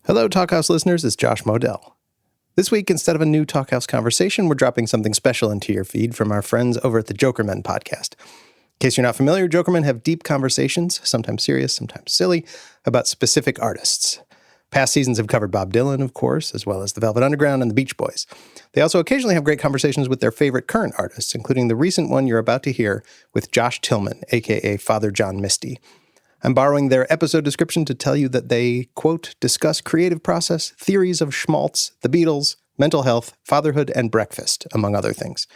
Hello, Talkhouse listeners. It's Josh Modell. This week, instead of a new Talkhouse conversation, we're dropping something special into your feed from our friends over at the Jokermen podcast. In case you're not familiar, Jokermen have deep conversations, sometimes serious, sometimes silly, about specific artists. Past seasons have covered Bob Dylan, of course, as well as the Velvet Underground and the Beach Boys. They also occasionally have great conversations with their favorite current artists, including the recent one you're about to hear with Josh Tillman, a.k.a. Father John Misty. I'm borrowing their episode description to tell you that they, quote, discuss creative process, theories of schmaltz, the Beatles, mental health, fatherhood, and breakfast, among other things.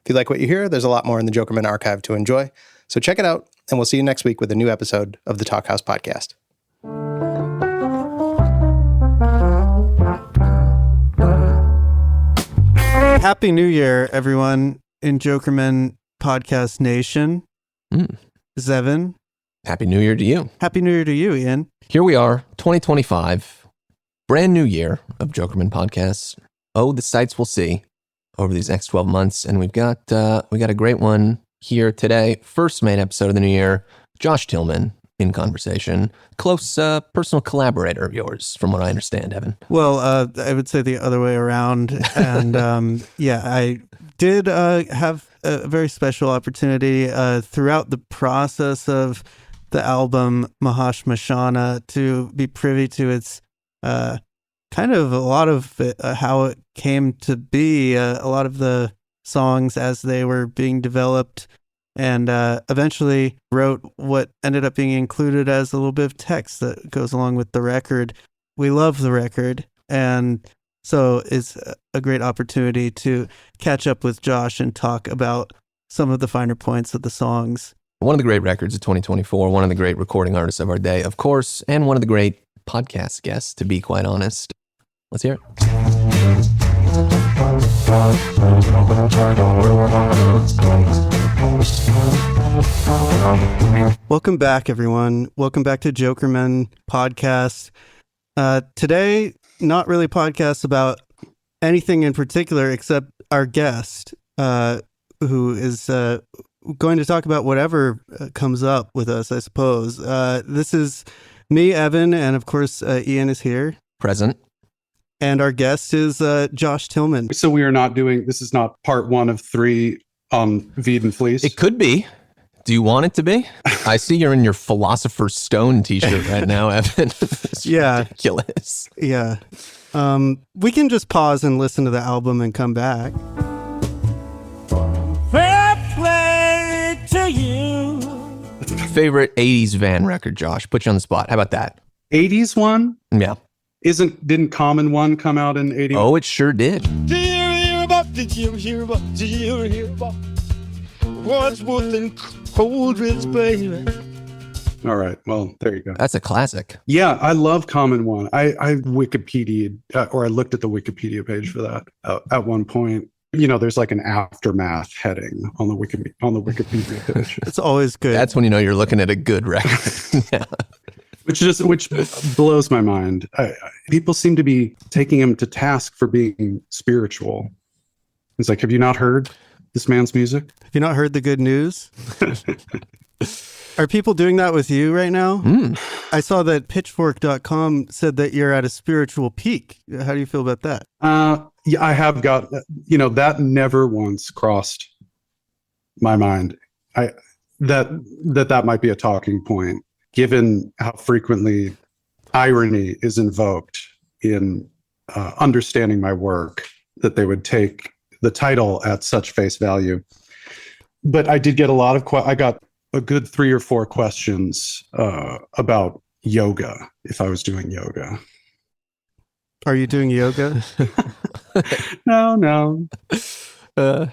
If you like what you hear, there's a lot more in the Jokermen archive to enjoy. So check it out, and we'll see you next week with a new episode of the Talkhouse podcast. Happy New Year, everyone in Jokermen Podcast Nation. Zevin. Happy New Year to you. Happy New Year to you, Ian. Here we are, 2025, brand new year of Jokermen podcasts. Oh, the sights we'll see over these next 12 months. And we got a great one here today. First main episode of the new year, Josh Tillman in conversation. Close personal collaborator of yours, from what I understand, Evan. Well, I would say the other way around. And I did have a very special opportunity throughout the process of the album Mahashmashana to be privy to its kind of a lot of it, how it came to be, a lot of the songs as they were being developed, and eventually wrote what ended up being included as a little bit of text that goes along with the record. We love the record, and so it's a great opportunity to catch up with Josh and talk about some of the finer points of the songs. One of the great records of 2024, one of the great recording artists of our day, of course, and one of the great podcast guests, to be quite honest. Let's hear it. Welcome back, everyone. Welcome back to Jokermen Podcast. Today, not really a podcast about anything in particular except our guest, who is going to talk about whatever comes up with us, I suppose. This is me, Evan, and of course, Ian is here. Present. And our guest is Josh Tillman. So we are not doing, this is not part 1 of 3 on Veed and Fleece? It could be. Do you want it to be? I see you're in your Philosopher's Stone t-shirt right now, Evan. Yeah. Ridiculous. Yeah. We can just pause and listen to the album and come back. Fair play to you. Favorite 80s van record, Josh? Put you on the spot. How about that? 80s one? Yeah. Didn't Common One come out in 80? Oh, it sure did. Did you hear about Wordsworth and Coleridge, baby? All right. Well, there you go. That's a classic. Yeah, I love Common One. I Wikipedia'd, or I looked at the Wikipedia page for that at one point. You know, there's like an aftermath heading on the Wikipedia page. It's always good. That's when you know you're looking at a good record. Yeah. Which blows my mind. People seem to be taking him to task for being spiritual. It's like, have you not heard this man's music? Have you not heard the good news? Are people doing that with you right now? I saw that pitchfork.com said that you're at a spiritual peak. How do you feel about that? Yeah, I have got, that never once crossed my mind. That might be a talking point, given how frequently irony is invoked in understanding my work, that they would take the title at such face value. But I did get a lot of I got a good 3 or 4 questions about yoga, if I was doing yoga. Are you doing yoga? No.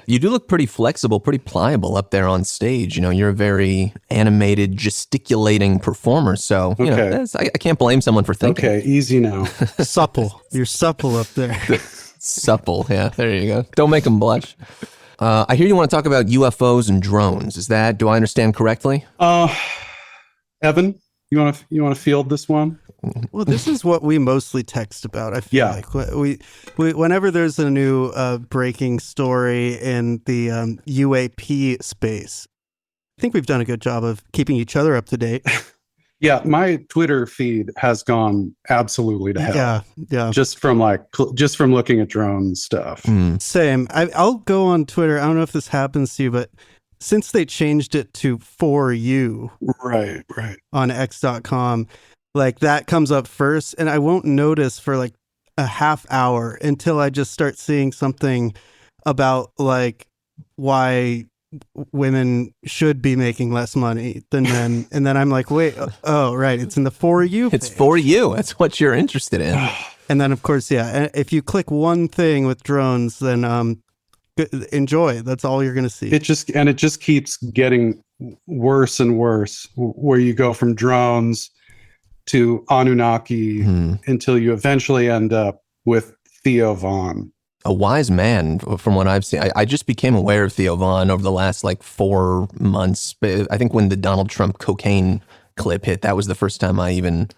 You do look pretty flexible, pretty pliable up there on stage. You know, you're a very animated, gesticulating performer. So, you know, I can't blame someone for thinking. Okay, easy now. Supple. You're supple up there. Supple. Yeah, there you go. Don't make them blush. I hear you want to talk about UFOs and drones. Do I understand correctly? Evan, you want to field this one? Well, this is what we mostly text about. I feel like we whenever there's a new breaking story in the UAP space, I think we've done a good job of keeping each other up to date. Yeah, my Twitter feed has gone absolutely to hell. Yeah. Just from looking at drone stuff. Same. I'll go on Twitter. I don't know if this happens to you, but since they changed it to For You Right. on X.com, like that comes up first, and I won't notice for like a half hour until I just start seeing something about like why women should be making less money than men, and then I'm like, wait, oh right, it's in the For You It's page. For You. That's what you're interested in. And then of course, yeah, if you click one thing with drones, then enjoy. That's all you're gonna see. It just keeps getting worse and worse, where you go from drones to Anunnaki until you eventually end up with Theo Von. A wise man, from what I've seen. I just became aware of Theo Von over the last like 4 months. I think when the Donald Trump cocaine clip hit, that was the first time I even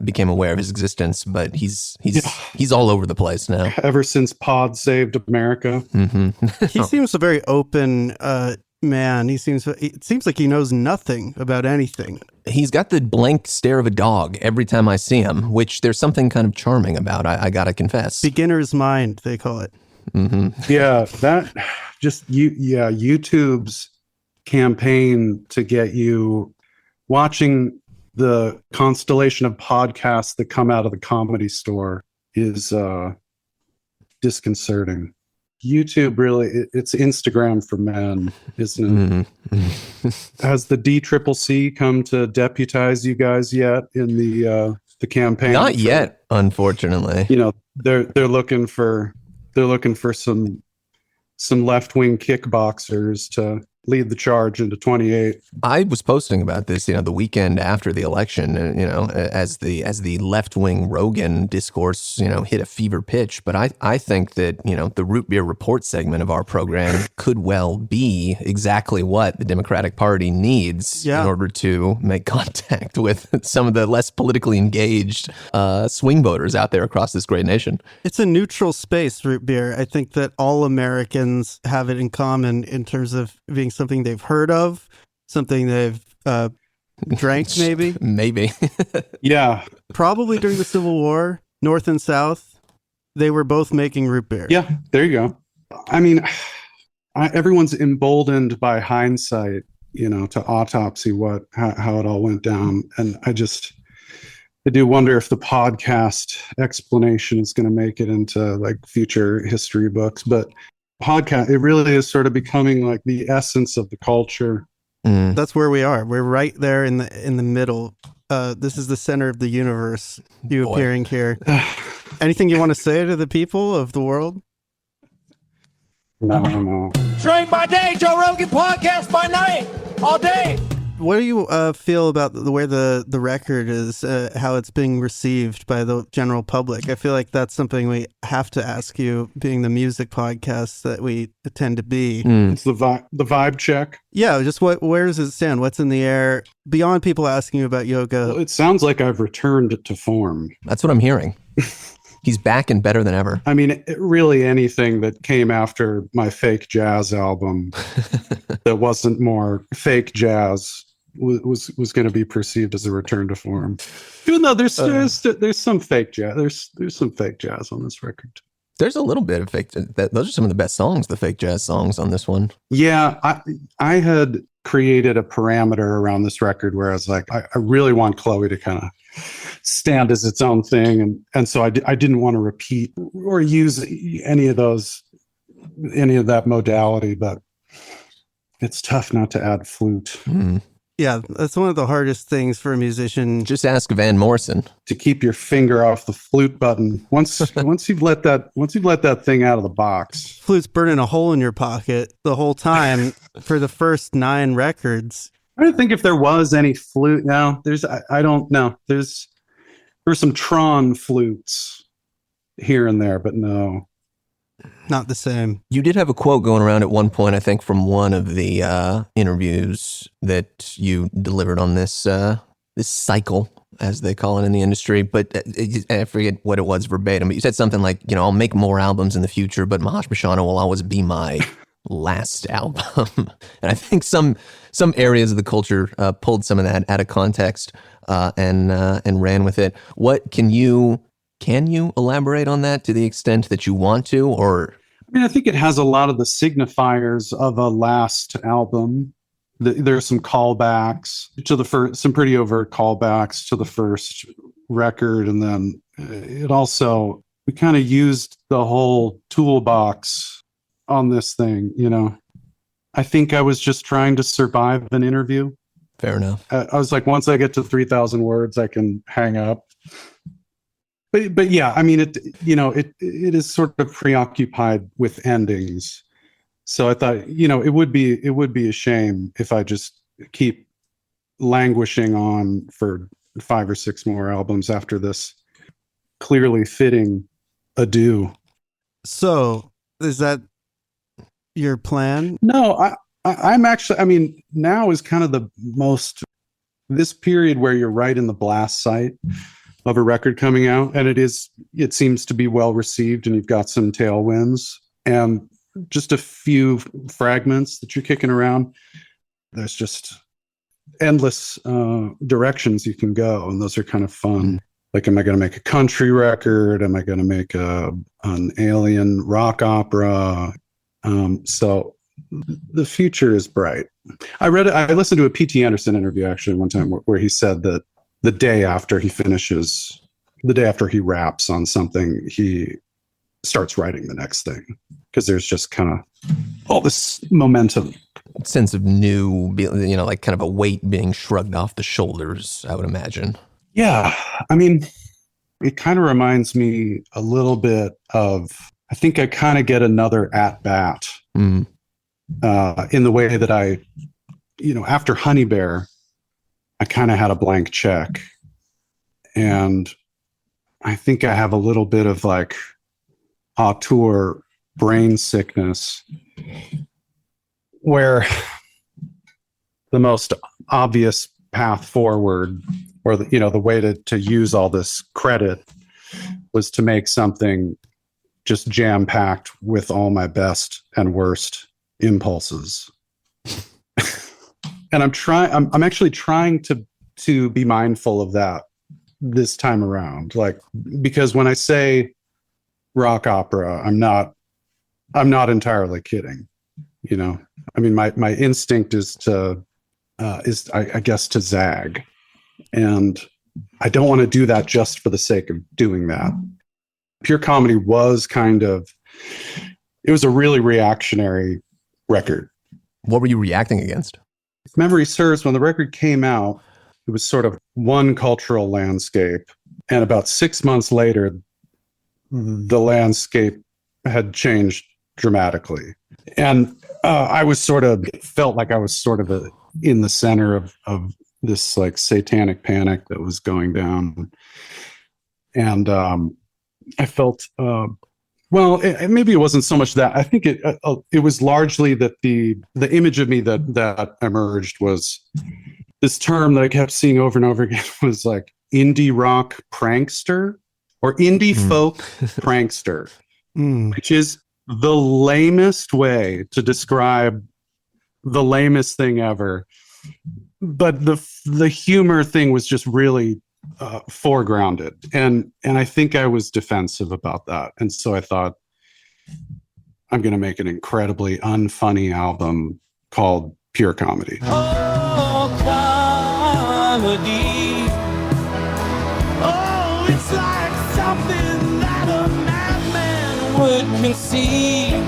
became aware of his existence. But he's all over the place now. Ever since Pod saved America. He seems a very open man. It seems like he knows nothing about anything. He's got the blank stare of a dog every time I see him, which there's something kind of charming about, I gotta confess. Beginner's mind, they call it. Yeah, that just YouTube's campaign to get you watching the constellation of podcasts that come out of the Comedy Store is disconcerting. YouTube really, it's Instagram for men, isn't it? Has the DCCC come to deputize you guys yet in the campaign? Not yet, unfortunately. You know, they're looking for some left-wing kickboxers to lead the charge into 28. I was posting about this, the weekend after the election, as the left-wing Rogan discourse, hit a fever pitch. But I think that, the Root Beer Report segment of our program could well be exactly what the Democratic Party needs in order to make contact with some of the less politically engaged swing voters out there across this great nation. It's a neutral space, Root Beer. I think that all Americans have it in common in terms of being something they've heard of, something they've drank, maybe. Yeah. Probably during the Civil War, North and South, they were both making root beer. Yeah, there you go. I mean, everyone's emboldened by hindsight, to autopsy how it all went down. And I do wonder if the podcast explanation is going to make it into like future history books. But podcast, it really is sort of becoming like the essence of the culture. That's where we are. We're right there in the middle. This is the center of the universe. You appearing here. Anything you want to say to the people of the world? No. Drink by day, Joe Rogan podcast by night, all day. What do you feel about the way the record is, how it's being received by the general public? I feel like that's something we have to ask you, being the music podcast that we tend to be. It's the vibe check. Yeah, just where does it stand? What's in the air? Beyond people asking you about yoga. Well, it sounds like I've returned to form. That's what I'm hearing. He's back and better than ever. I mean, really anything that came after my fake jazz album that wasn't more fake jazz was going to be perceived as a return to form. Even though there's some fake jazz. There's some fake jazz on this record. There's a little bit of fake. Those are some of the best songs, the fake jazz songs on this one. Yeah, I had created a parameter around this record where I was like, I really want Chloe to kind of stand as its own thing, and so I didn't want to repeat or use any of that modality, but it's tough not to add flute. Yeah, that's one of the hardest things for a musician. Just ask Van Morrison to keep your finger off the flute button. Once you've let that thing out of the box, flute's burning a hole in your pocket the whole time for the first 9 records. I don't think if there was any flute. No, I don't know. There's some Tron flutes here and there, but no. Not the same. You did have a quote going around at one point, I think, from one of the interviews that you delivered on this cycle, as they call it in the industry. But I forget what it was verbatim. But you said something like, I'll make more albums in the future, but Mahash Bashana will always be my last album. And I think some areas of the culture pulled some of that out of context and ran with it. What can you elaborate on that to the extent that you want to? Or I mean, I think it has a lot of the signifiers of a last album. There's some callbacks to the first, some pretty overt callbacks to the first record, and then it also, we kind of used the whole toolbox on this thing, you know. I think I was just trying to survive an interview. Fair enough. I was like, once I get to 3,000 words, I can hang up. But yeah, I mean, it is sort of preoccupied with endings. So I thought, it would be a shame if I just keep languishing on for 5 or 6 more albums after this clearly fitting adieu. So is that your plan? No, I'm actually, I mean, now is kind of the most, this period where you're right in the blast site of a record coming out, and it seems to be well received, and you've got some tailwinds and just a few fragments that you're kicking around. There's just endless directions you can go, and those are kind of fun. Like, am I going to make a country record? Am I going to make an alien rock opera? So the future is bright. I listened to a P.T. Anderson interview actually one time where he said that the day after he raps on something, he starts writing the next thing, because there's just kind of all this momentum. Sense of new, like kind of a weight being shrugged off the shoulders, I would imagine. Yeah. I mean, it kind of reminds me a little bit of, I think I kind of get another at-bat in the way that I, after Honey Bear, I kind of had a blank check. And I think I have a little bit of like auteur brain sickness, where the most obvious path forward, or the way to use all this credit, was to make something just jam-packed with all my best and worst impulses. And I'm actually trying to be mindful of that this time around. Like, because when I say rock opera, I'm not entirely kidding. I mean, my instinct is I guess to zag. And I don't want to do that just for the sake of doing that. Pure Comedy was it was a really reactionary record. What were you reacting against? If memory serves, when the record came out, it was sort of one cultural landscape. And about 6 months later, the landscape had changed dramatically. And I felt like I was sort of in the center of this like satanic panic that was going down. And I felt, maybe it wasn't so much that. I think it was largely that the image of me that emerged was this term that I kept seeing over and over again, was like indie rock prankster, or indie folk prankster, which is the lamest way to describe the lamest thing ever. But the humor thing was just really foregrounded, and I think I was defensive about that, and so I thought, I'm going to make an incredibly unfunny album called Pure Comedy. Oh, comedy. Oh, it's like something that a madman would conceive.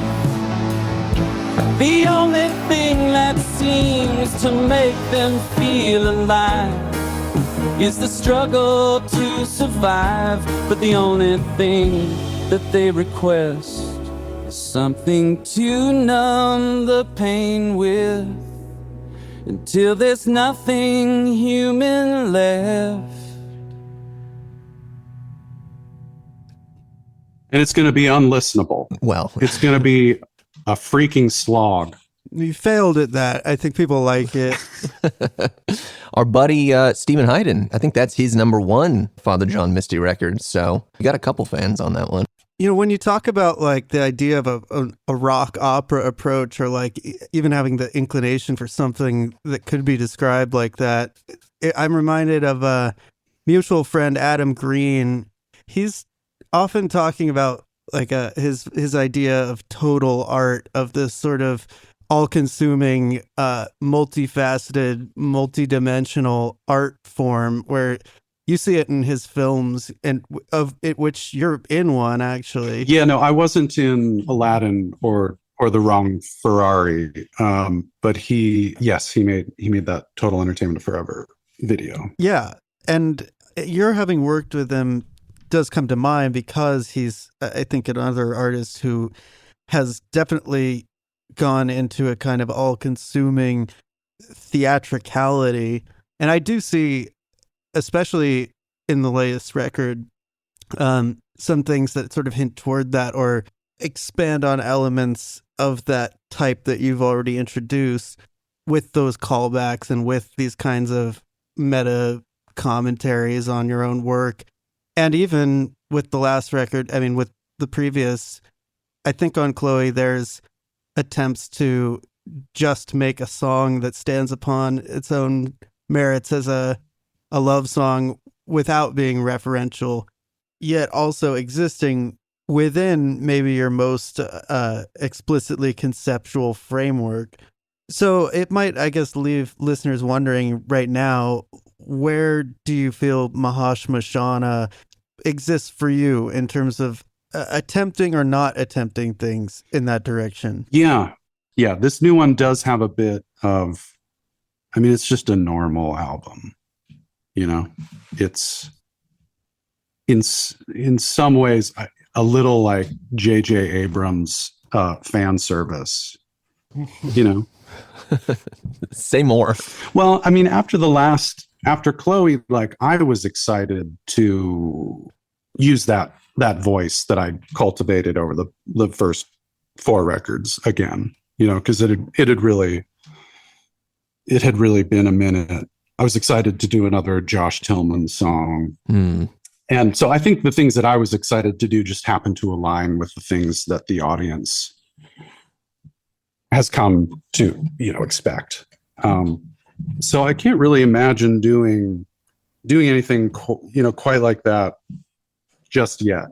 The only thing that seems to make them feel alive is the struggle to survive. But the only thing that they request is something to numb the pain with, until there's nothing human left. And it's going to be unlistenable. Well, it's going to be a freaking slog. You failed at that. I think people like it. Our buddy Stephen Hayden, I think that's his number one Father John Misty record. So we got a couple fans on that one. You know, when you talk about like the idea of a rock opera approach, or like even having the inclination for something that could be described like that, I'm reminded of a mutual friend, Adam Green. He's often talking about like his idea of total art, of this sort of all-consuming, multifaceted, multidimensional art form, where you see it in his films, and of it, which you're in one actually. Yeah, no, I wasn't in Aladdin or The Wrong Ferrari, but he made that Total Entertainment Forever video. Yeah, and your having worked with him does come to mind because he's, I think, another artist who has definitely gone into a kind of all-consuming theatricality. And I do see, especially in the latest record, some things that sort of hint toward that or expand on elements of that type that you've already introduced, with those callbacks and with these kinds of meta commentaries on your own work. And even with the last record, I mean, with the previous, I think on Chloe, there's attempts to just make a song that stands upon its own merits as a love song without being referential, yet also existing within maybe your most explicitly conceptual framework. So it might, I guess, leave listeners wondering right now, where do you feel Mahashmashana exists for you in terms of attempting or not attempting things in that direction? Yeah. This new one does have a bit of, I mean, it's just a normal album. You know, it's in some ways a little like J.J. Abrams fan service, you know. Say more. Well, I mean, after Chloe, like, I was excited to use that voice that I cultivated over the first 4 records again, you know, because it had really been a minute. I was excited to do another Josh Tillman song. And so I think the things that I was excited to do just happened to align with the things that the audience has come to, you know, expect. So I can't really imagine doing anything, you know, quite like that just yet.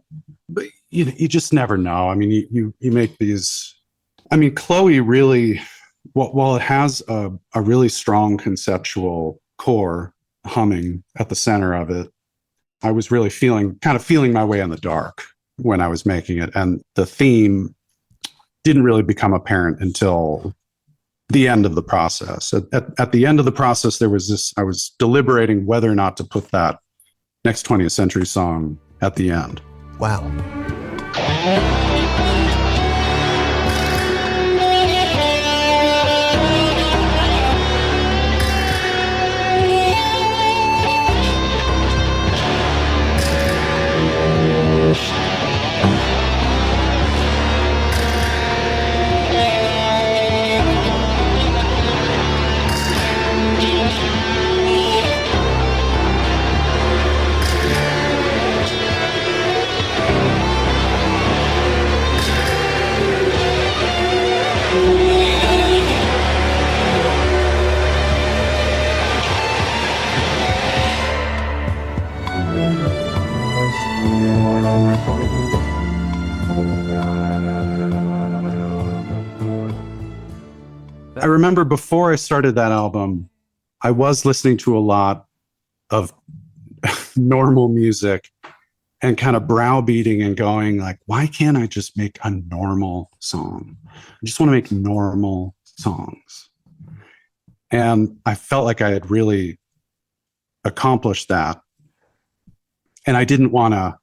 But you just never know. I mean, you make these. I mean, Chloe really, while it has a really strong conceptual core humming at the center of it, I was really feeling my way in the dark when I was making it, and the theme didn't really become apparent until the end of the process. At the end of the process, there was this, I was deliberating whether or not to put that Next 20th Century song at the end. Wow. I remember before I started that album, I was listening to a lot of normal music and kind of browbeating and going like, why can't I just make a normal song? I just want to make normal songs. And I felt like I had really accomplished that. And I didn't want to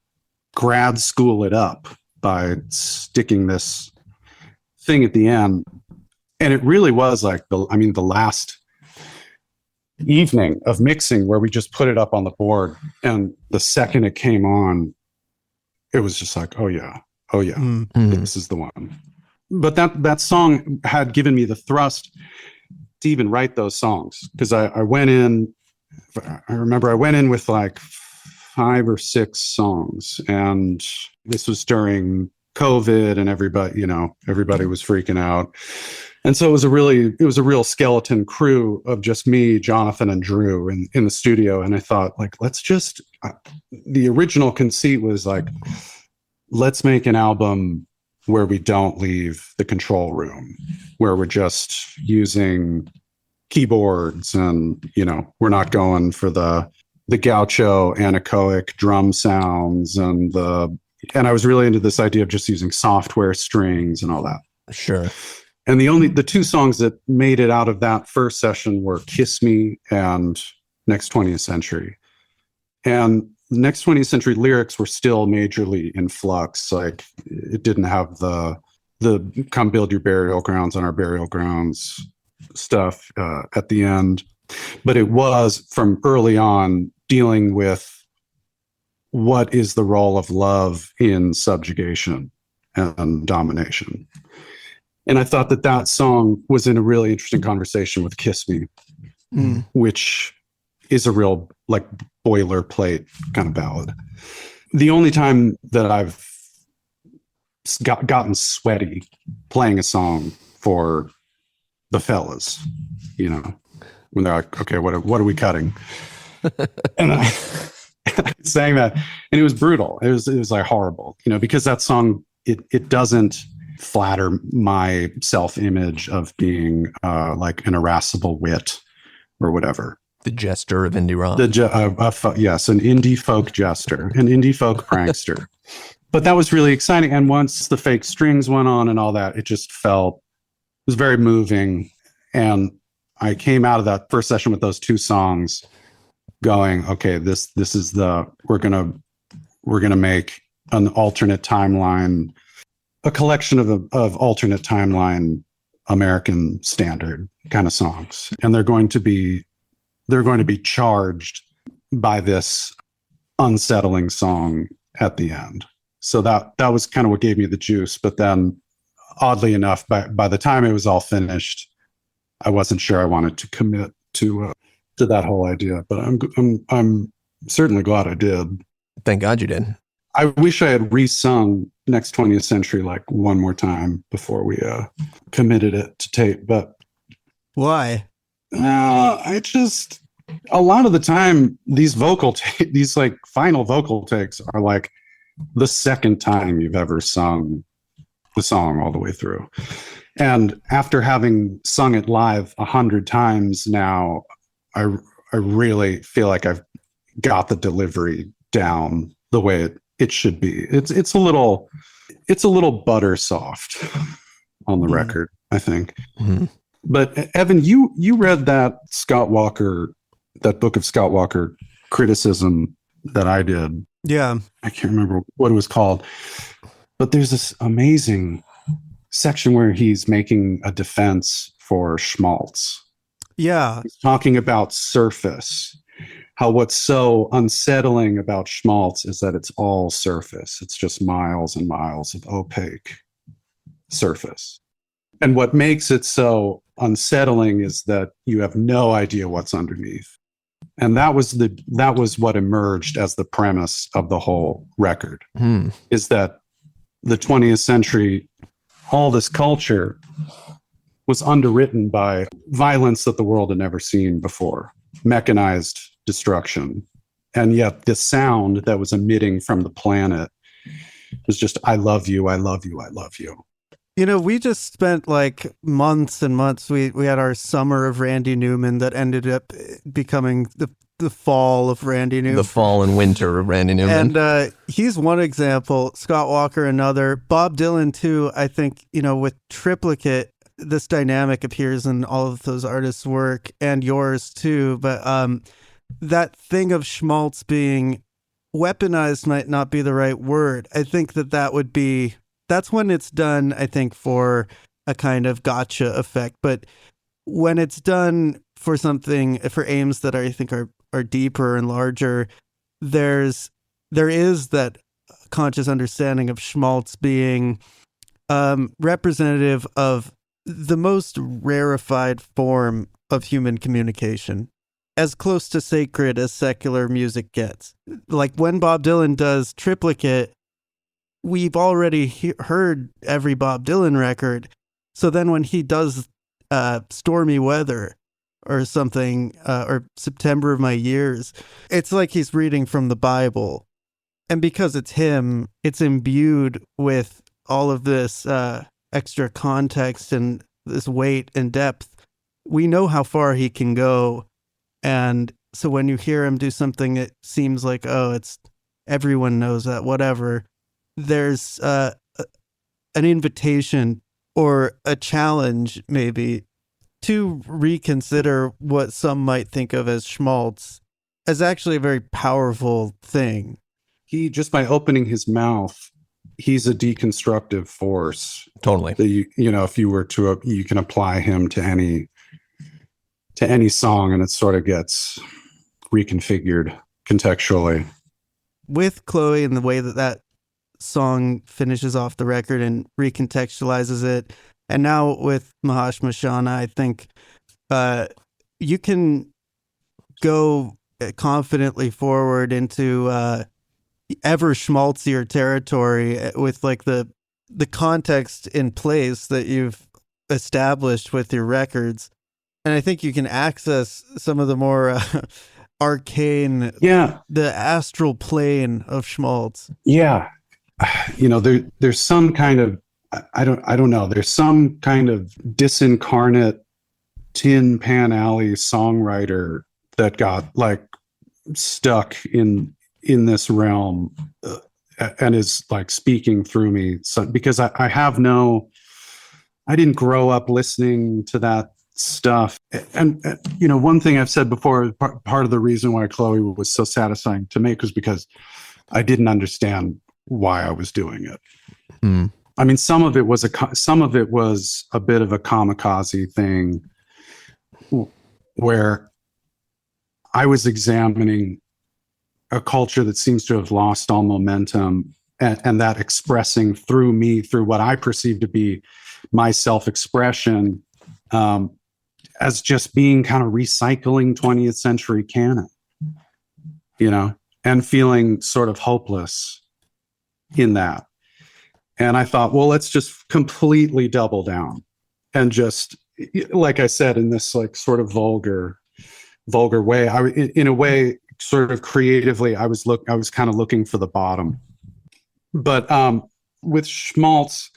grad school it up by sticking this thing at the end. And it really was like the last evening of mixing where we just put it up on the board. And the second it came on, it was just like, oh yeah, this is the one. but that song had given me the thrust to even write those songs, because I remember I went in with like 5 or 6 songs, and this was during COVID and everybody was freaking out. And so it was a real skeleton crew of just me, Jonathan, and Drew in the studio. And I thought, like, the original conceit was like, let's make an album where we don't leave the control room, where we're just using keyboards and, we're not going for the gaucho anechoic drum sounds and I was really into this idea of just using software strings and all that. Sure. And the 2 songs that made it out of that first session were Kiss Me and Next 20th Century. And Next 20th Century lyrics were still majorly in flux. Like, it didn't have the come build your burial grounds on our burial grounds stuff at the end. But it was, from early on, dealing with what is the role of love in subjugation and domination. And I thought that song was in a really interesting conversation with Kiss Me, which is a real, like, boilerplate kind of ballad. The only time that I've gotten sweaty playing a song for the fellas, when they're like, okay, what are we cutting? And I sang that, and it was brutal. It was like horrible, because that song, it doesn't flatter my self-image of being like an irascible wit or whatever. The jester of indie rock. Yes, an indie folk jester, an indie folk prankster. But that was really exciting. And once the fake strings went on and all that, it was very moving. And I came out of that first session with those 2 songs going, okay, this is we're gonna make an alternate timeline, a collection of alternate timeline American standard kind of songs. And they're going to be charged by this unsettling song at the end. So that was kind of what gave me the juice. But then, oddly enough, by the time it was all finished, I wasn't sure I wanted to commit to that whole idea. But I'm certainly glad I did. Thank God you did. I wish I had re-sung Next 20th Century like one more time before we committed it to tape. But why? A lot of the time, these like final vocal takes are like the second time you've ever sung the song all the way through. And after having sung it live 100 times now, I really feel like I've got the delivery down the way it should be. It's a little butter soft on the record, I think. Mm-hmm. But Evan, you read that book of Scott Walker criticism that I did. Yeah. I can't remember what it was called, but there's this amazing section where he's making a defense for schmaltz. Yeah. He's talking about surface, how what's so unsettling about schmaltz is that it's all surface. It's just miles and miles of opaque surface. And what makes it so unsettling is that you have no idea what's underneath. And that was what emerged as the premise of the whole record, is that the 20th century, all this culture was underwritten by violence that the world had never seen before, mechanized destruction. And yet the sound that was emitting from the planet was just, I love you, I love you, I love you. We just spent like months and months. We had our summer of Randy Newman that ended up becoming the fall of Randy Newman. The fall and winter of Randy Newman. And he's one example, Scott Walker another, Bob Dylan too. I think, with Triplicate, this dynamic appears in all of those artists' work and yours too. But that thing of schmaltz being weaponized might not be the right word. I think that's when it's done, I think, for a kind of gotcha effect. But when it's done for aims that I think are deeper and larger, there is that conscious understanding of schmaltz being representative of the most rarefied form of human communication, as close to sacred as secular music gets. Like when Bob Dylan does Triplicate, we've already heard every Bob Dylan record. So then when he does Stormy Weather or something, or September of My Years, it's like he's reading from the Bible. And because it's him, it's imbued with all of this extra context and this weight and depth. We know how far he can go. And so when you hear him do something, it seems like, oh, it's everyone knows that, whatever. There's an invitation or a challenge, maybe, to reconsider what some might think of as schmaltz as actually a very powerful thing. He, just by opening his mouth, he's a deconstructive force. Totally. That you know, if you were to, you can apply him to any song, and it sort of gets reconfigured contextually. With Chloe and the way that song finishes off the record and recontextualizes it, and now with Mahash Mashana, I think you can go confidently forward into ever schmaltzier territory with like the context in place that you've established with your records. And I think you can access some of the more arcane, the astral plane of schmaltz. Yeah. You know, there's some kind of, I don't know, there's some kind of disincarnate Tin Pan Alley songwriter that got like stuck in this realm and is like speaking through me. So, because I didn't grow up listening to that stuff. And you know, one thing I've said before, part of the reason why Chloe was so satisfying to make was because I didn't understand why I was doing it. I mean, some of it was a bit of a kamikaze thing where I was examining a culture that seems to have lost all momentum, and that expressing through me, through what I perceive to be my self-expression, as just being kind of recycling 20th century canon, you know, and feeling sort of hopeless in that. And I thought, well, let's just completely double down and just, like I said, in this like sort of vulgar way, in a way, sort of creatively, I was kind of looking for the bottom. But with schmaltz,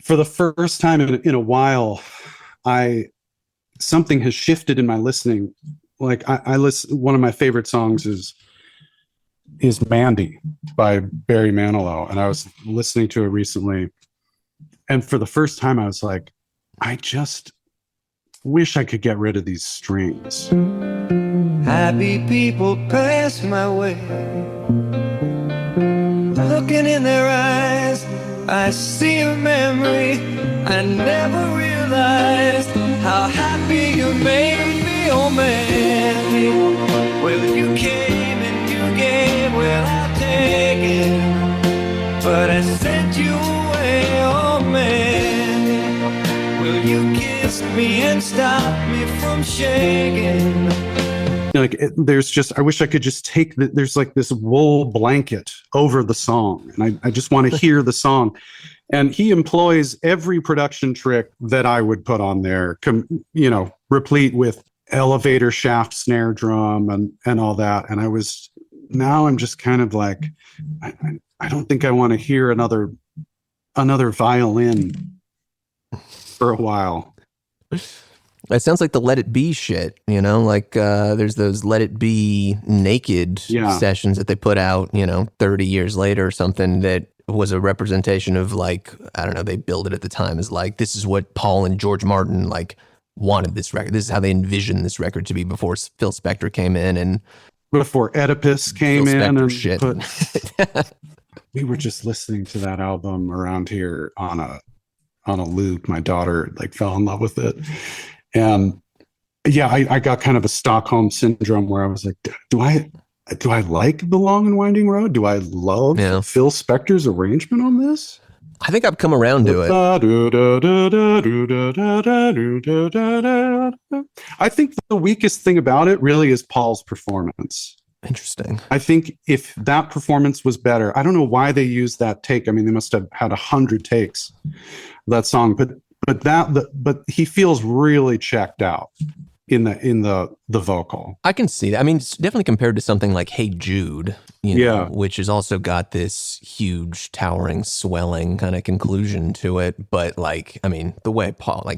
for the first time in a while, something has shifted in my listening. Like I listen, one of my favorite songs is Mandy by Barry Manilow. And I was listening to it recently. And for the first time, I was like, I just wish I could get rid of these strings. Happy people pass my way, looking in their eyes, I see a memory. I never realized how happy you made me, oh man. Well, you came and you gave, well, I'll take it, but I sent you away, oh man. Well, you kissed me and stopped me from shaking. Like there's just, I wish I could just take there's like this wool blanket over the song, and I just want to hear the song. And he employs every production trick that I would put on there, you know, replete with elevator shaft snare drum and all that. And now I'm just kind of like, I don't think I want to hear another violin for a while. It sounds like the Let It Be shit, you know, like there's those Let It Be naked sessions that they put out, you know, 30 years later or something, that was a representation of like, I don't know, they billed it at the time as like, this is what Paul and George Martin like wanted this record. This is how they envisioned this record to be before Phil Spector came in and before Oedipus came Phil in Spector and shit. We were just listening to that album around here on a loop. My daughter like fell in love with it. And yeah, I got kind of a Stockholm syndrome where I was like, do I like The Long and Winding Road? Do I love Phil Spector's arrangement on this? I think I've come around to it. I think the weakest thing about it really is Paul's performance. Interesting. I think if that performance was better, I don't know why they used that take. I mean, they must have had 100 takes of that song, but he feels really checked out in the vocal. I can see that. I mean, it's definitely compared to something like Hey Jude, which has also got this huge, towering, swelling kind of conclusion to it. But like, I mean, the way Paul,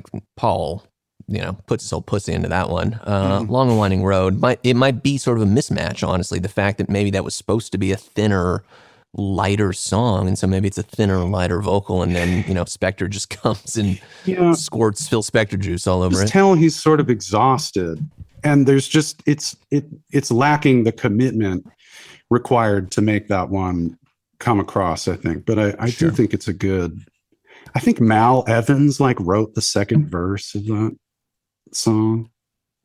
puts his whole pussy into that one. Long and Winding Road, it might be sort of a mismatch, honestly. The fact that maybe that was supposed to be a thinner, lighter song, and so maybe it's a thinner, lighter vocal, and then Spector just comes and squirts Phil Spector juice all over it. Tell he's sort of exhausted, and there's just it's lacking the commitment required to make that one come across, I think. But I do think it's I think Mal Evans wrote the second verse of that song.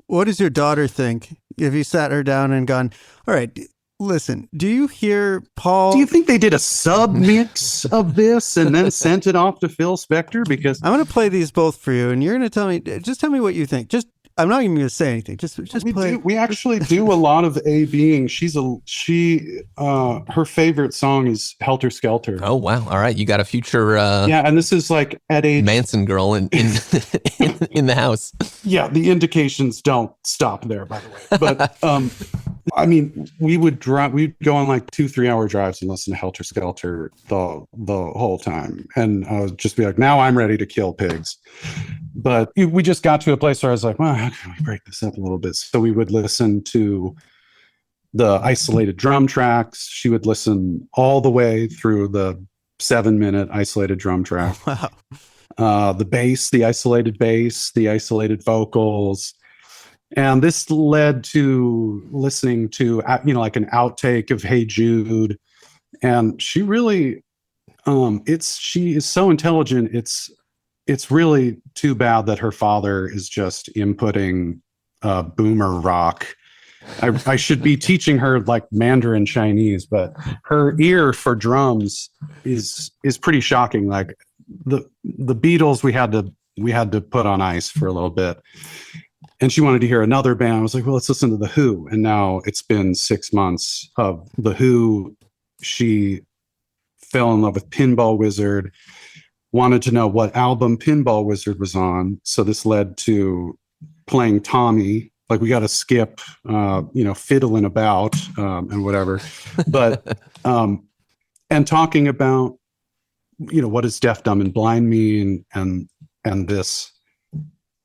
What does your daughter think? Have you sat her down and gone, all right, listen, do you hear Paul? Do you think they did a sub mix of this and then sent it off to Phil Spector? Because I'm going to play these both for you, and you're going to tell me what you think. I'm not even going to say anything. Just play. We actually do a lot of A-Bing. Her favorite song is Helter Skelter. Oh wow! All right, you got a future. And this is at age Manson girl in the house. Yeah, the indications don't stop there, by the way. But I mean, we'd go on 2-3 hour drives and listen to Helter Skelter the whole time, and I would just be like, now I'm ready to kill pigs. But we just got to a place where I was like, well, how can we break this up a little bit? So we would listen to the isolated drum tracks. She would listen all the way through the 7-minute isolated drum track. Wow. The bass, the isolated vocals. And this led to listening to, an outtake of Hey Jude. And she really, she is so intelligent. It's really too bad that her father is just inputting boomer rock. I should be teaching her Mandarin Chinese, but her ear for drums is pretty shocking. Like the Beatles, we had to put on ice for a little bit, and she wanted to hear another band. I was like, well, let's listen to The Who. And now it's been 6 months of The Who. She fell in love with Pinball Wizard. Wanted to know what album Pinball Wizard was on. So this led to playing Tommy. We got to skip, fiddling about and whatever. But, and talking about, what is Deaf, Dumb, and Blind mean? And this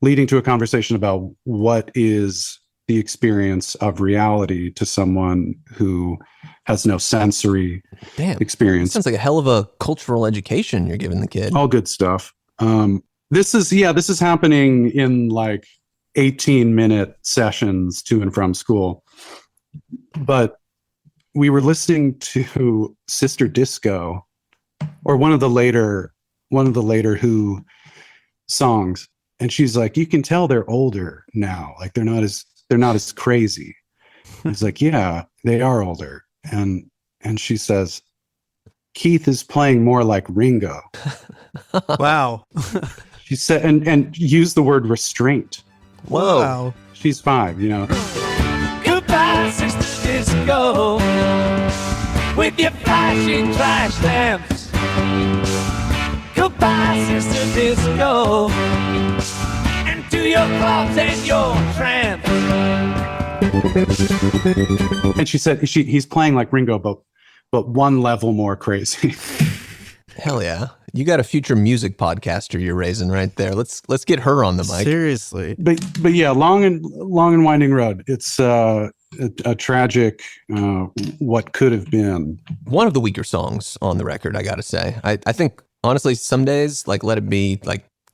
leading to a conversation about what is the experience of reality to someone who has no sensory experience. Sounds like a hell of a cultural education you're giving the kid. All good stuff. This is happening in 18-minute sessions to and from school. But we were listening to Sister Disco, or one of the later Who songs, and she's like, you can tell they're older now. They're not as crazy. He's like, yeah, they are older. And she says, Keith is playing more like Ringo. Wow. She said, and used the word restraint. Whoa. Wow. She's 5, Goodbye, Sister Disco, with your flashing trash lamps. Goodbye, Sister Disco, and to your clubs and your tramps. And she said he's playing like Ringo, but one level more crazy. Hell yeah. You got a future music podcaster you're raising right there. Let's get her on the mic. Seriously. But yeah, long and winding road. It's a tragic what could have been. One of the weaker songs on the record, I gotta say. I think honestly some days Let It Be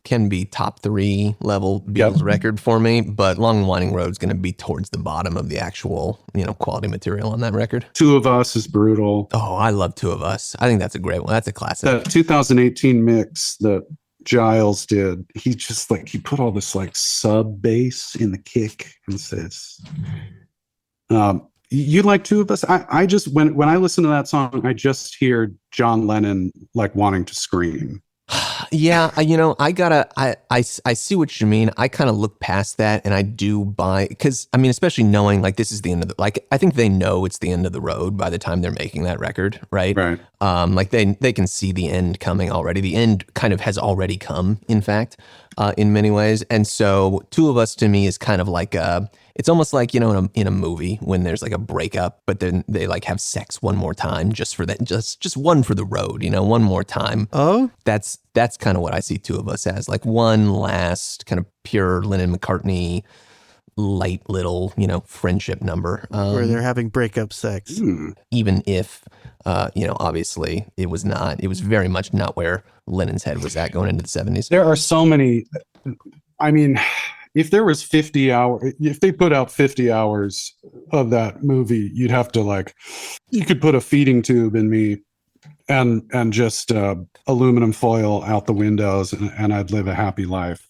can be top 3 level Beatles record for me, but Long and Winding Road is going to be towards the bottom of the actual, quality material on that record. Two of Us is brutal. Oh, I love Two of Us. I think that's a great one. That's a classic. That 2018 mix that Giles did, he just he put all this sub bass in the kick and says, You like Two of Us? I just when I listen to that song, I just hear John Lennon like wanting to scream. Yeah, I see what you mean. I kind of look past that, and I do buy, because I mean, especially knowing like this is the end of the, like, I think they know it's the end of the road by the time they're making that record, right? Right. Like they can see the end coming already. The end kind of has already come, in fact, in many ways. And so Two of Us to me is kind of like it's almost like, in a movie when there's like a breakup, but then they like have sex one more time just for that, just one for the road, one more time. Oh, That's kind of what I see Two of Us as, like one last kind of pure Lennon McCartney light little, friendship number. where they're having breakup sex. Even if, obviously it was very much not where Lennon's head was at going into the 70s. There are so many. I mean, if there was 50 hours, if they put out 50 hours of that movie, you'd have to you could put a feeding tube in me and just aluminum foil out the windows, and I'd live a happy life.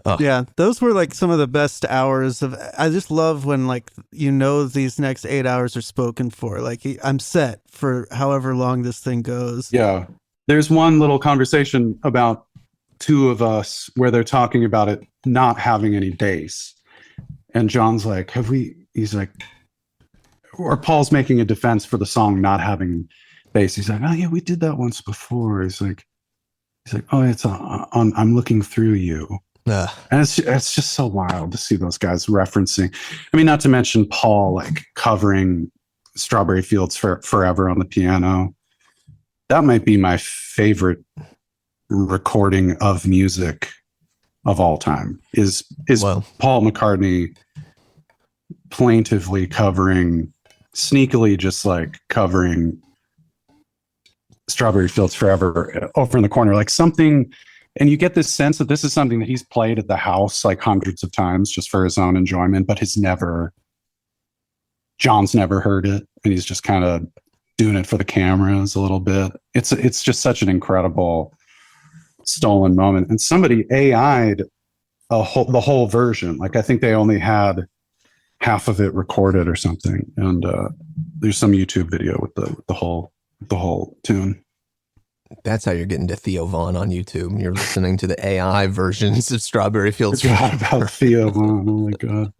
Oh. Yeah, those were like some of the best hours of. I just love when these next 8 hours are spoken for. Like I'm set for however long this thing goes. Yeah, there's one little conversation about Two of Us where they're talking about it not having any bass, and John's like, he's like, or Paul's making a defense for the song not having bass. He's like, oh yeah, we did that once before. He's like, oh, it's on I'm looking through you. And it's just so wild to see those guys referencing. I mean, not to mention Paul covering Strawberry Fields Forever on the piano. That might be my favorite recording of music of all time. Is Wow. Paul McCartney plaintively sneakily just covering Strawberry Fields Forever over in the corner, like something. And you get this sense that this is something that he's played at the house hundreds of times just for his own enjoyment, but John's never heard it. And he's just kind of doing it for the cameras a little bit. It's just such an incredible stolen moment. And somebody AI'd the whole version. I think they only had half of it recorded or something. And there's some YouTube video with the whole tune. That's how you're getting to Theo Von on YouTube. You're listening to the AI versions of Strawberry Fields. I forgot about Theo Von. Oh my God.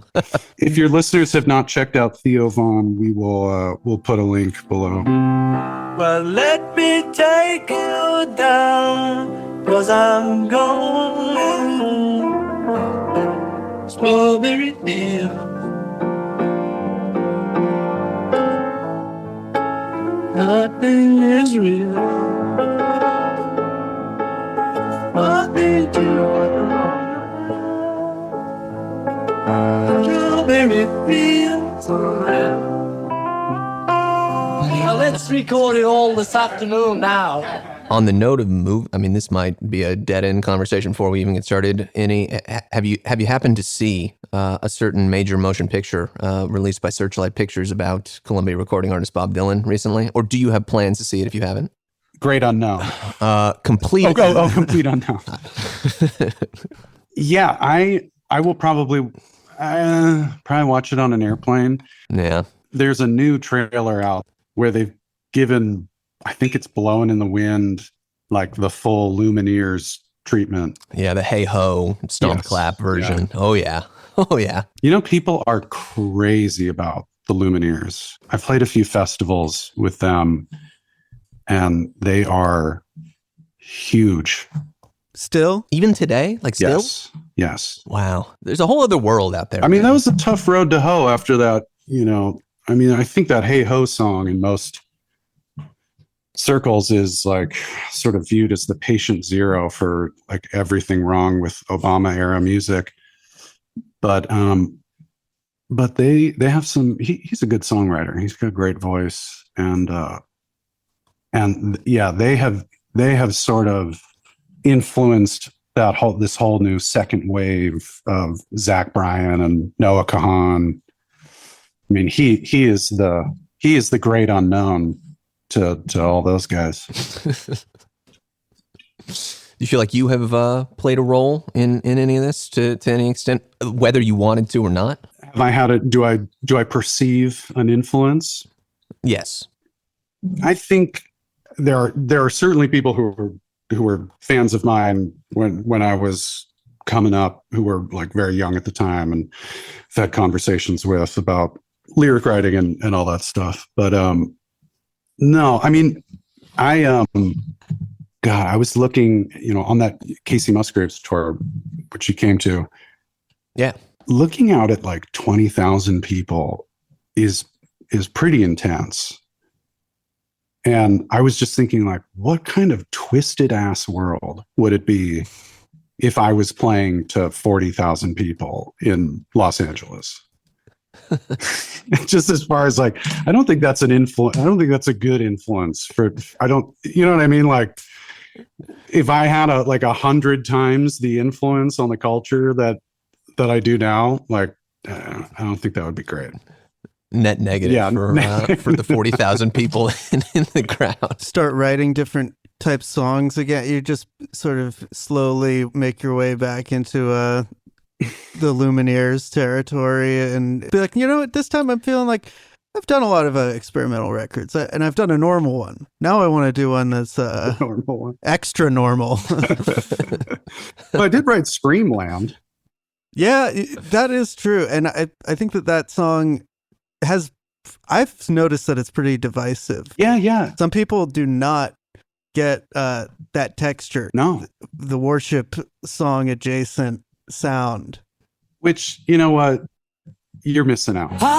If your listeners have not checked out Theo Von, we'll put a link below. Well, let me take you down, 'cause I'm going Strawberry Fields. Nothing is real. Nothing to Strawberry Fields. Now let's record it all this afternoon now. On the note of this might be a dead end conversation before we even get started. Have you happened to see a certain major motion picture released by Searchlight Pictures about Columbia recording artist Bob Dylan recently, or do you have plans to see it if you haven't? Great Unknown. Complete. Complete Unknown. Yeah, I will probably watch it on an airplane. Yeah. There's a new trailer out where they've given, I think it's Blowing in the Wind, the full Lumineers treatment. Yeah, the hey ho stomp clap version. Yeah. Oh yeah. People are crazy about the Lumineers. I've played a few festivals with them, and they are huge. Still? Even today? Still? Yes. Wow. There's a whole other world out there. I mean, that was a tough road to hoe after that, I think that Hey Ho song in most circles is sort of viewed as the patient zero for everything wrong with Obama era music. But they have some, he's a good songwriter. He's got a great voice. And yeah, they have sort of influenced this whole new second wave of Zach Bryan and Noah Kahan. I mean, he is the great unknown to all those guys. you feel like you have played a role in any of this to any extent, whether you wanted to or not? Have I had do I perceive an influence? Yes. I think there are certainly people who were fans of mine when I was coming up, who were like very young at the time, and I've had conversations with about lyric writing and all that stuff. But no, I mean, I was looking, on that Casey Musgraves tour, which he came to. Yeah. Looking out at like 20,000 people is pretty intense. And I was just thinking, like, what kind of twisted ass world would it be if I was playing to 40,000 people in Los Angeles? Just as far as like, I don't think that's an influence. I don't think that's a good influence you know what I mean? Like, if I had 100 times the influence on the culture that I do now, like, I don't think that would be great. Net negative for the 40,000 people in the crowd. Start writing different type songs again. You just sort of slowly make your way back into the Lumineers territory and be like, you know what, this time I'm feeling like I've done a lot of experimental records and I've done a normal one. Now I want to do one that's normal one. Extra normal. Well, I did write Screamland. Yeah, that is true. And I think that song I've noticed that it's pretty divisive. Yeah. Some people do not get that texture. No. The worship song adjacent sound. Which, you know what? You're missing out. Hallelujah,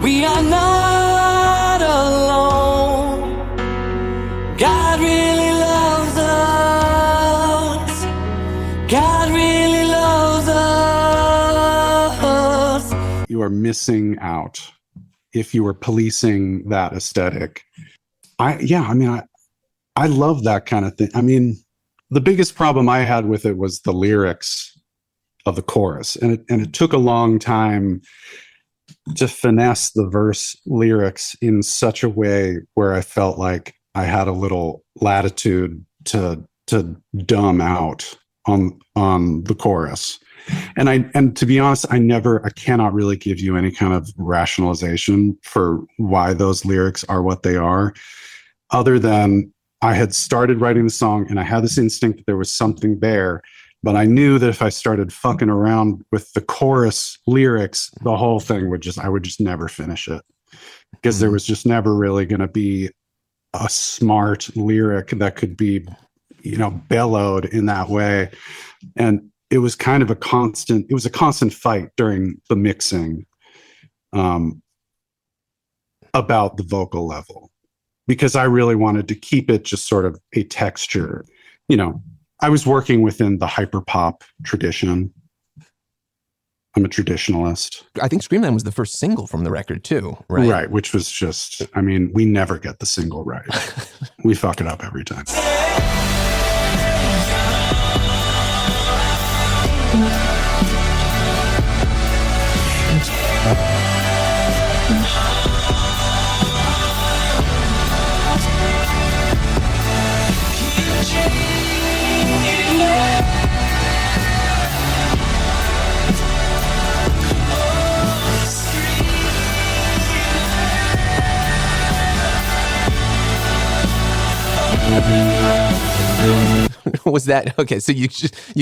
we are not alone. God really loves us. God really loves us. You are missing out if you were policing that aesthetic. I love that kind of thing. I mean, the biggest problem I had with it was the lyrics of the chorus. And it took a long time to finesse the verse lyrics in such a way where I felt like I had a little latitude to dumb out on the chorus. And to be honest, I cannot really give you any kind of rationalization for why those lyrics are what they are, other than I had started writing the song and I had this instinct that there was something there. But I knew that if I started fucking around with the chorus lyrics, the whole thing I would just never finish it, because there was just never really going to be a smart lyric that could be, bellowed in that way. And it was kind of a constant fight during the mixing about the vocal level, because I really wanted to keep it just sort of a texture, I was working within the hyperpop tradition. I'm a traditionalist. I think Screamland was the first single from the record too, right? Right, which was just, we never get the single right. We fuck it up every time. Was that okay? So you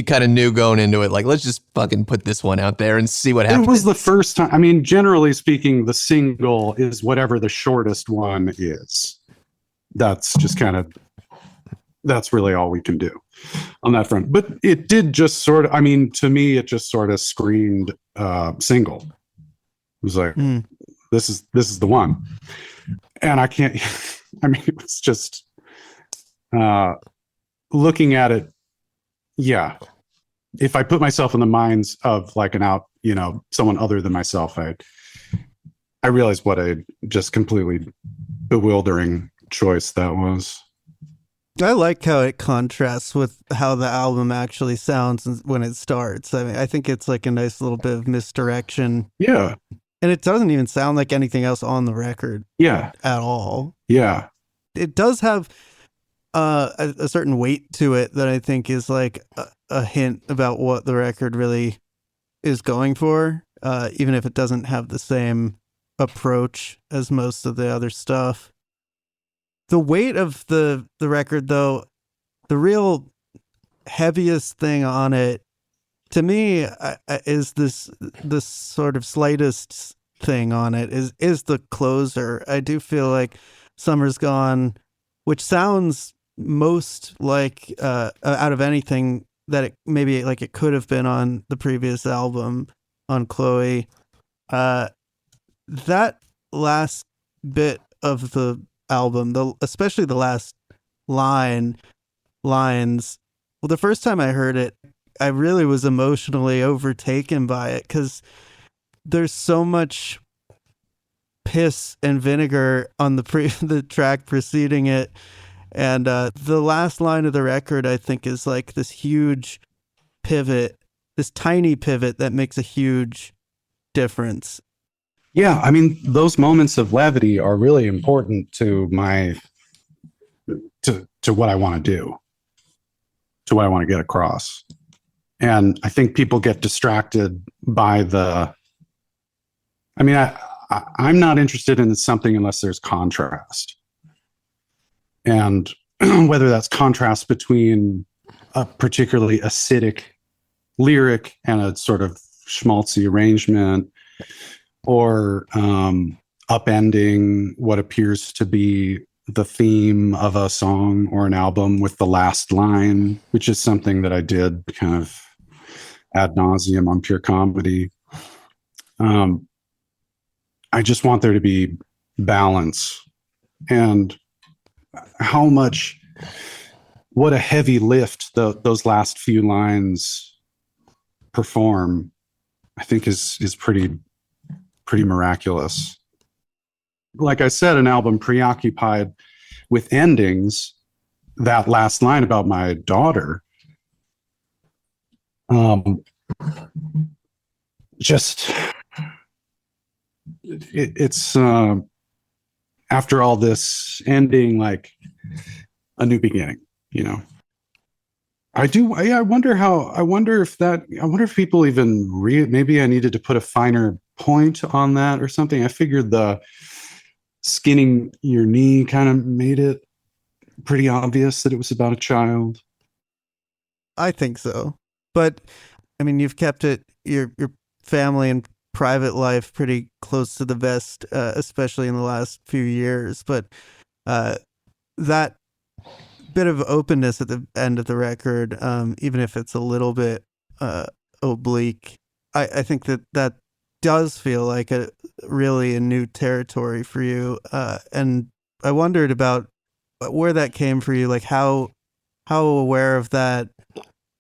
kind of knew going into it, like, let's just fucking put this one out there and see what happens. It was the first time. Generally speaking, the single is whatever the shortest one is. That's just that's really all we can do on that front. But it did just sort of, to me, it just sort of screamed single. It was like, this is the one. And I can't, it was just, looking at it, yeah. If I put myself in the minds of like someone other than myself, I realized what a just completely bewildering choice that was. I like how it contrasts with how the album actually sounds when it starts. I think it's like a nice little bit of misdirection. Yeah. And it doesn't even sound like anything else on the record. Yeah. At all. Yeah. It does have a certain weight to it that I think is like a hint about what the record really is going for, even if it doesn't have the same approach as most of the other stuff. The weight of the record, though, the real heaviest thing on it, to me, is this sort of slightest thing on it is the closer. I do feel like Summer's Gone, which sounds most like out of anything that it maybe like it could have been on the previous album on Chloe. That last bit of the album, especially the last lines. Well, the first time I heard it, I really was emotionally overtaken by it because there's so much piss and vinegar on the track preceding it. And the last line of the record, I think, is like this huge pivot, this tiny pivot that makes a huge difference. Yeah, I mean, those moments of levity are really important to to what I want to do, to what I want to get across. And I think people get distracted by I'm not interested in something unless there's contrast. And whether that's contrast between a particularly acidic lyric and a sort of schmaltzy arrangement, or upending what appears to be the theme of a song or an album with the last line, which is something that I did kind of ad nauseum on Pure Comedy. I just want there to be balance. And what a heavy lift those last few lines perform, I think is pretty miraculous. Like I said, an album preoccupied with endings. That last line about my daughter, it's after all this ending, like a new beginning, you know. I wonder if people even maybe I needed to put a finer point on that or something. I figured the skinning your knee kind of made it pretty obvious that it was about a child. I think so. But I mean, you've kept it, your family and private life pretty close to the vest, especially in the last few years. But that bit of openness at the end of the record, even if it's a little bit oblique, I think that does feel like a new territory for you. And I wondered about where that came for you. Like how aware of that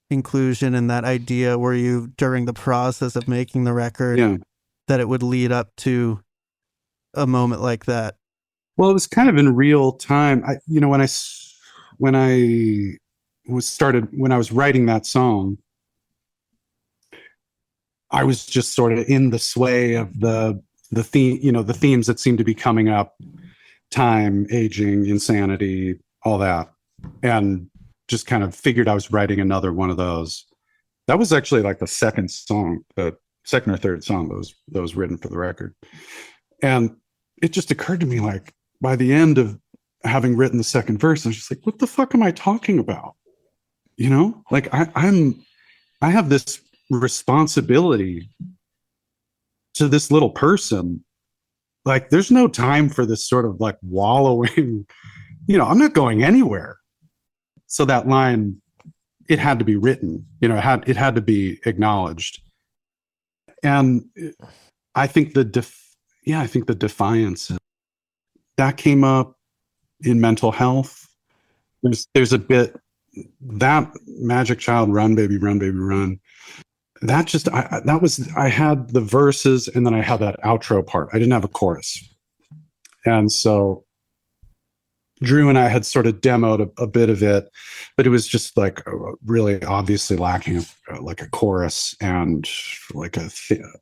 inclusion and that idea were you during the process of making the record, that it would lead up to a moment like that? Well, it was kind of in real time. When I was writing that song, I was just sort of in the sway of the theme, the themes that seem to be coming up: time, aging, insanity, all that, and just kind of figured I was writing another one of those. That was actually like the second or third song that was written for the record, and it just occurred to me, like, by the end of having written the second verse, I was just like, what the fuck am I talking about? Like I have this responsibility to this little person. Like, there's no time for this sort of like wallowing, I'm not going anywhere. So that line, it had to be written, it had to be acknowledged. And I think the defiance that came up in mental health. There's a bit, that Magic Child, Run Baby Run Baby Run, I had the verses and then I had that outro part. I didn't have a chorus. And so Drew and I had sort of demoed a bit of it, but it was just like really obviously lacking like a chorus and like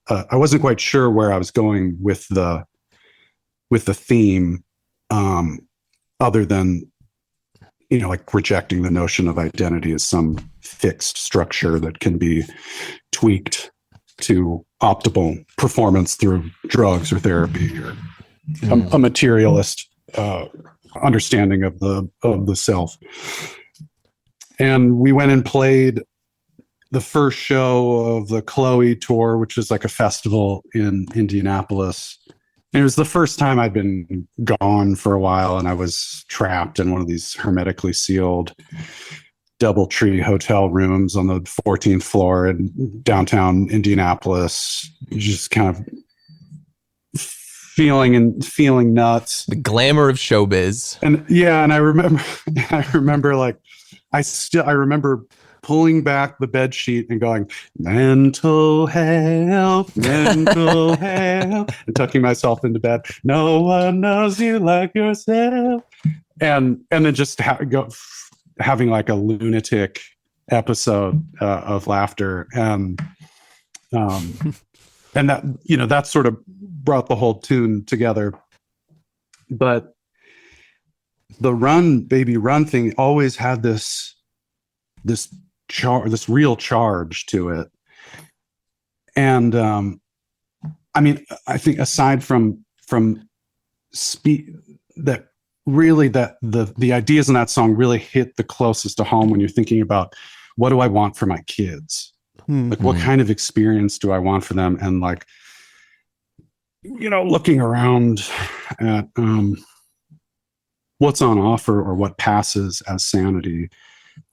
I wasn't quite sure where I was going with the theme, other than like rejecting the notion of identity as some fixed structure that can be tweaked to optimal performance through drugs or therapy, or a materialist understanding of the self. And we went and played the first show of the Chloe tour, which is like a festival in Indianapolis. And it was the first time I'd been gone for a while, and I was trapped in one of these hermetically sealed DoubleTree hotel rooms on the 14th floor in downtown Indianapolis, just kind of feeling nuts. The glamour of showbiz. And yeah, and I remember like I remember pulling back the bed sheet and going, mental health, and tucking myself into bed. No one knows you like yourself. And then just having like a lunatic episode of laughter. And that, that sort of brought the whole tune together. But the Run Baby Run thing always had this real charge to it. And I mean, I think aside from that really that the ideas in that song really hit the closest to home when you're thinking about, what do I want for my kids? Like, what kind of experience do I want for them? And like, looking around at what's on offer or what passes as sanity,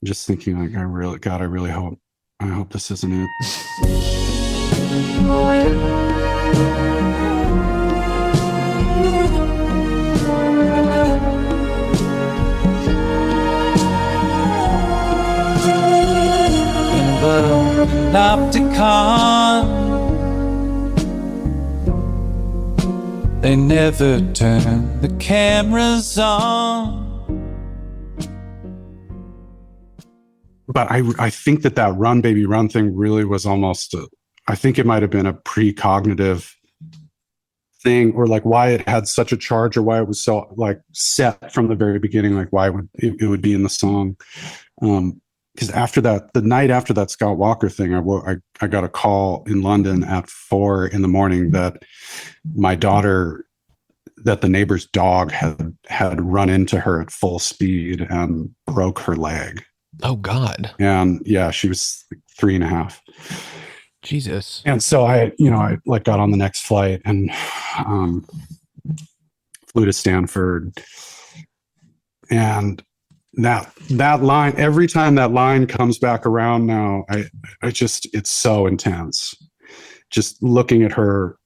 just thinking like, I hope this isn't it. In the Panopticon, they never turn the cameras on. But I think that Run Baby Run thing really was almost I think it might have been a precognitive thing, or like why it had such a charge, or why it was so like set from the very beginning, like why it would be in the song. Because after that, the night after that Scott Walker thing, I got a call in London at 4 a.m. that the neighbor's dog had run into her at full speed and broke her leg. Oh God. And yeah, she was like 3.5. Jesus. And so I like got on the next flight and flew to Stanford. And that line, every time that line comes back around now, it's so intense. Just looking at her,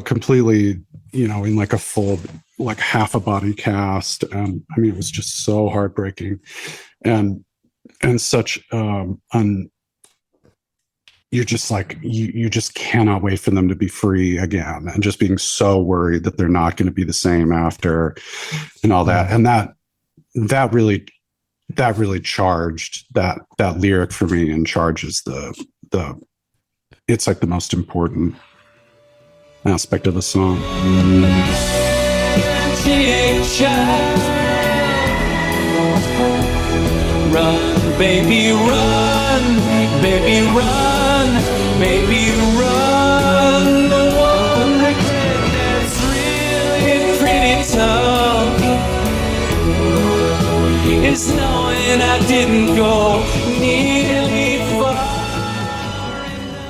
completely, in like a full, like half a body cast. I mean, it was just so heartbreaking. And such you're just like you just cannot wait for them to be free again, and just being so worried that they're not going to be the same after, and all that. And that really charged that lyric for me, and charges the it's like the most important aspect of the song. Run, baby, run, baby, run, baby, run. The one that's really pretty tough is knowing I didn't go nearly far enough.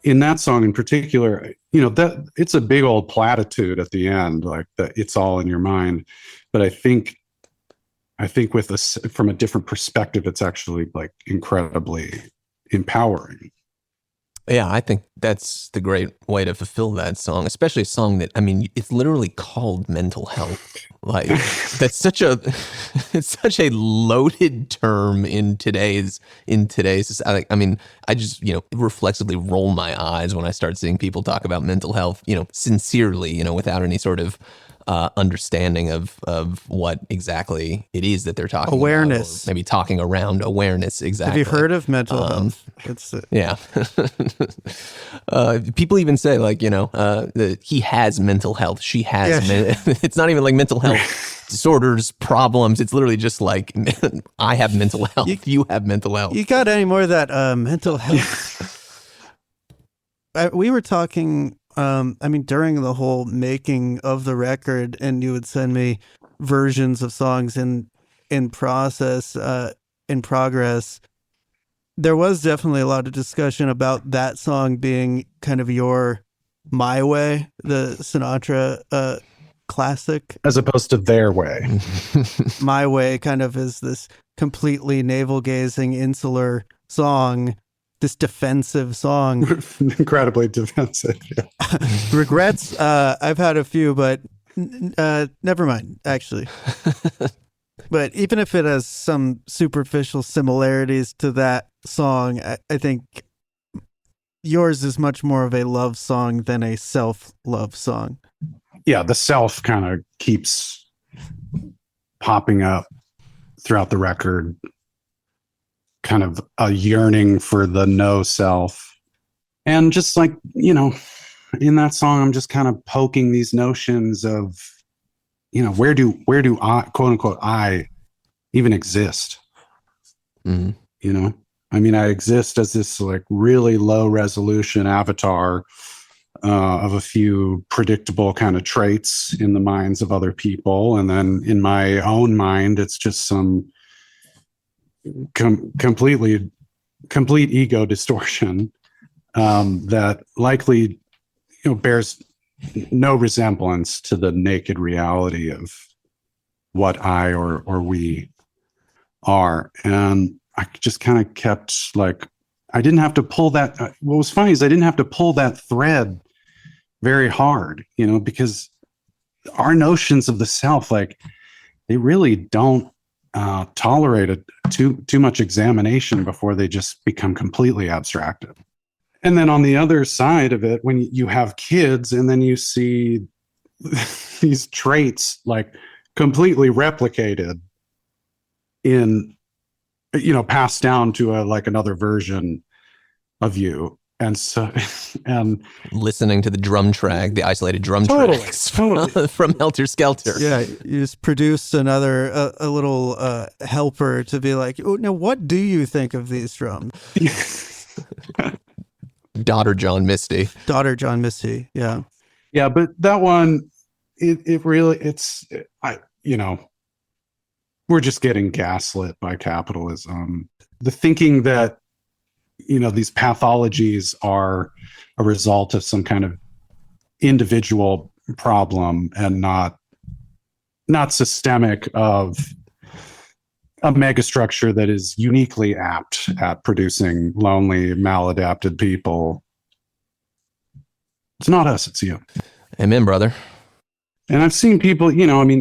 In that song in particular, that it's a big old platitude at the end, like that it's all in your mind. But I think with this, from a different perspective, it's actually like incredibly empowering. Yeah, I think that's the great way to fulfill that song, especially a song that, I mean, it's literally called Mental Health. Like, that's such a loaded term in today's society. I mean, I just, reflexively roll my eyes when I start seeing people talk about mental health, sincerely, without any sort of understanding of what exactly it is that they're talking awareness. About, maybe talking around awareness. Exactly. Have you heard of mental health? Yeah. People even say like, that he has mental health. She has, it's not even like mental health disorders, problems. It's literally just like, I have mental health. You have mental health. You got any more of that mental health? We were talking, during the whole making of the record, and you would send me versions of songs in progress. There was definitely a lot of discussion about that song being kind of your My Way, the Sinatra classic. As opposed to Their Way. My Way kind of is this completely navel-gazing, insular song, this defensive song. Incredibly defensive. Yeah. Regrets, I've had a few, but never mind, actually. But even if it has some superficial similarities to that song, I think yours is much more of a love song than a self-love song. Yeah, the self kind of keeps popping up throughout the record. Kind of a yearning for the no self. And just like, in that song, I'm just kind of poking these notions of, where do I, quote unquote, I even exist? Mm-hmm. I exist as this like really low resolution avatar of a few predictable kind of traits in the minds of other people. And then in my own mind, it's just some complete ego distortion that likely, bears no resemblance to the naked reality of what I or we are. And I just kind of kept like, I didn't have to pull that. What was funny is I didn't have to pull that thread very hard, because our notions of the self, like, they really don't tolerate too much examination before they just become completely abstracted. And then on the other side of it, when you have kids and then you see these traits like completely replicated in, passed down to another version of you. And so, and listening to the drum track, the isolated drum tracks from Helter Skelter. Yeah, you just produced another a little helper to be like, oh, now what do you think of these drums? Daughter John Misty. Yeah. Yeah, but that one, we're just getting gaslit by capitalism. The thinking that, these pathologies are a result of some kind of individual problem and not systemic of a megastructure that is uniquely apt at producing lonely, maladapted people. It's not us, it's you. Amen, brother. And I've seen people,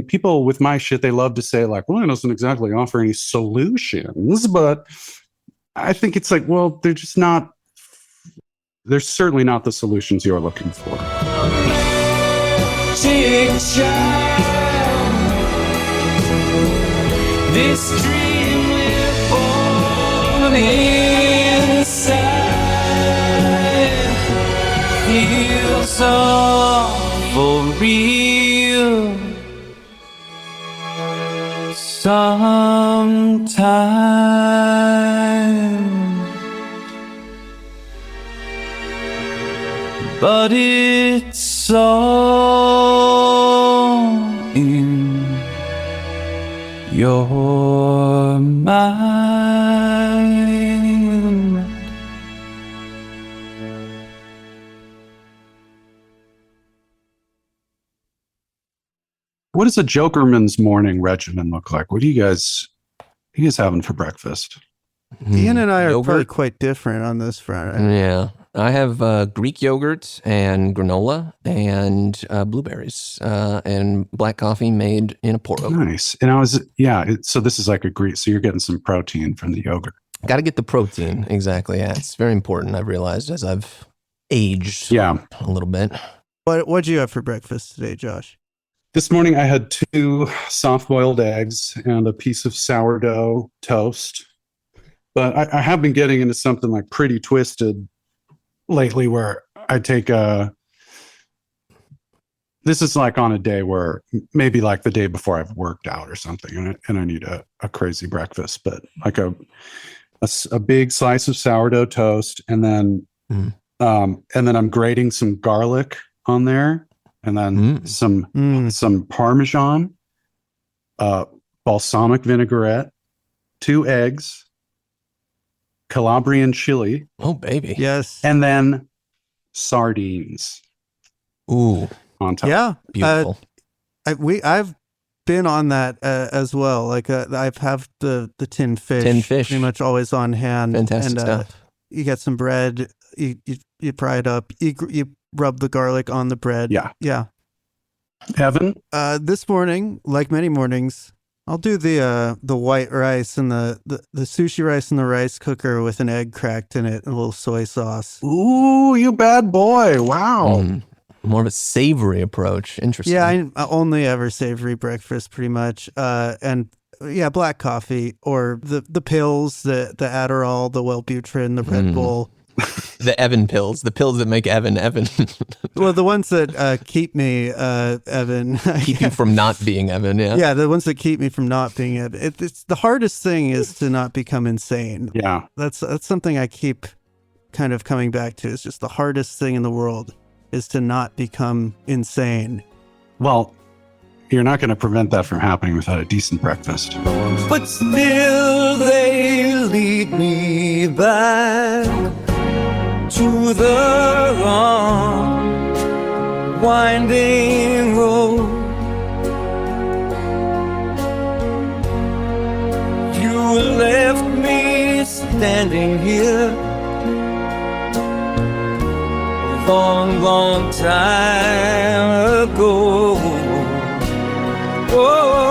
people with my shit, they love to say like, well, it doesn't exactly offer any solutions, but I think it's like, well, they're certainly not the solutions you're looking for. This dream we're born inside feels so for real. Sometime, but it's all in your mind. What does a Jokerman's morning regimen look like? What are you guys having for breakfast? Ian and I are Yogurt? probably quite different on this front. Right? Yeah. I have Greek yogurt and granola and blueberries and black coffee made in a pour over. Nice. And so this is like a Greek, so you're getting some protein from the yogurt. Got to get the protein. Exactly. Yeah. It's very important. I've realized as I've aged a little bit. What'd you have for breakfast today, Josh? This morning I had 2 soft-boiled eggs and a piece of sourdough toast. But I have been getting into something like pretty twisted lately, where I take this is like on a day where maybe like the day before I've worked out or something, and I need a crazy breakfast, but like a big slice of sourdough toast, and then I'm grating some garlic on there, and then some Parmesan, balsamic vinaigrette, 2 eggs, Calabrian chili. Oh, baby. Yes. And then sardines. Ooh. On top. Yeah. Beautiful. I've been on that as well. Like I've have the tinned fish. Tinned fish. Pretty much always on hand. Fantastic stuff. You get some bread. You fry it up. You rub the garlic on the bread. Yeah. Yeah. Evan? This morning, like many mornings, I'll do the white rice and the sushi rice in the rice cooker with an egg cracked in it and a little soy sauce. Ooh, you bad boy. Wow. More of a savory approach. Interesting. Yeah, I only ever savory breakfast pretty much. And yeah, black coffee or the pills, the Adderall, the Wellbutrin, the Red Bull. The Evan pills, the pills that make Evan. Well, the ones that keep me, Evan. Keep you from not being Evan, yeah. Yeah, the ones that keep me from not being Evan. It's the hardest thing is to not become insane. Yeah. That's something I keep kind of coming back to. It's just the hardest thing in the world is to not become insane. Well, you're not going to prevent that from happening without a decent breakfast. But still they lead me back to the long winding road. You left me standing here long time ago. Oh,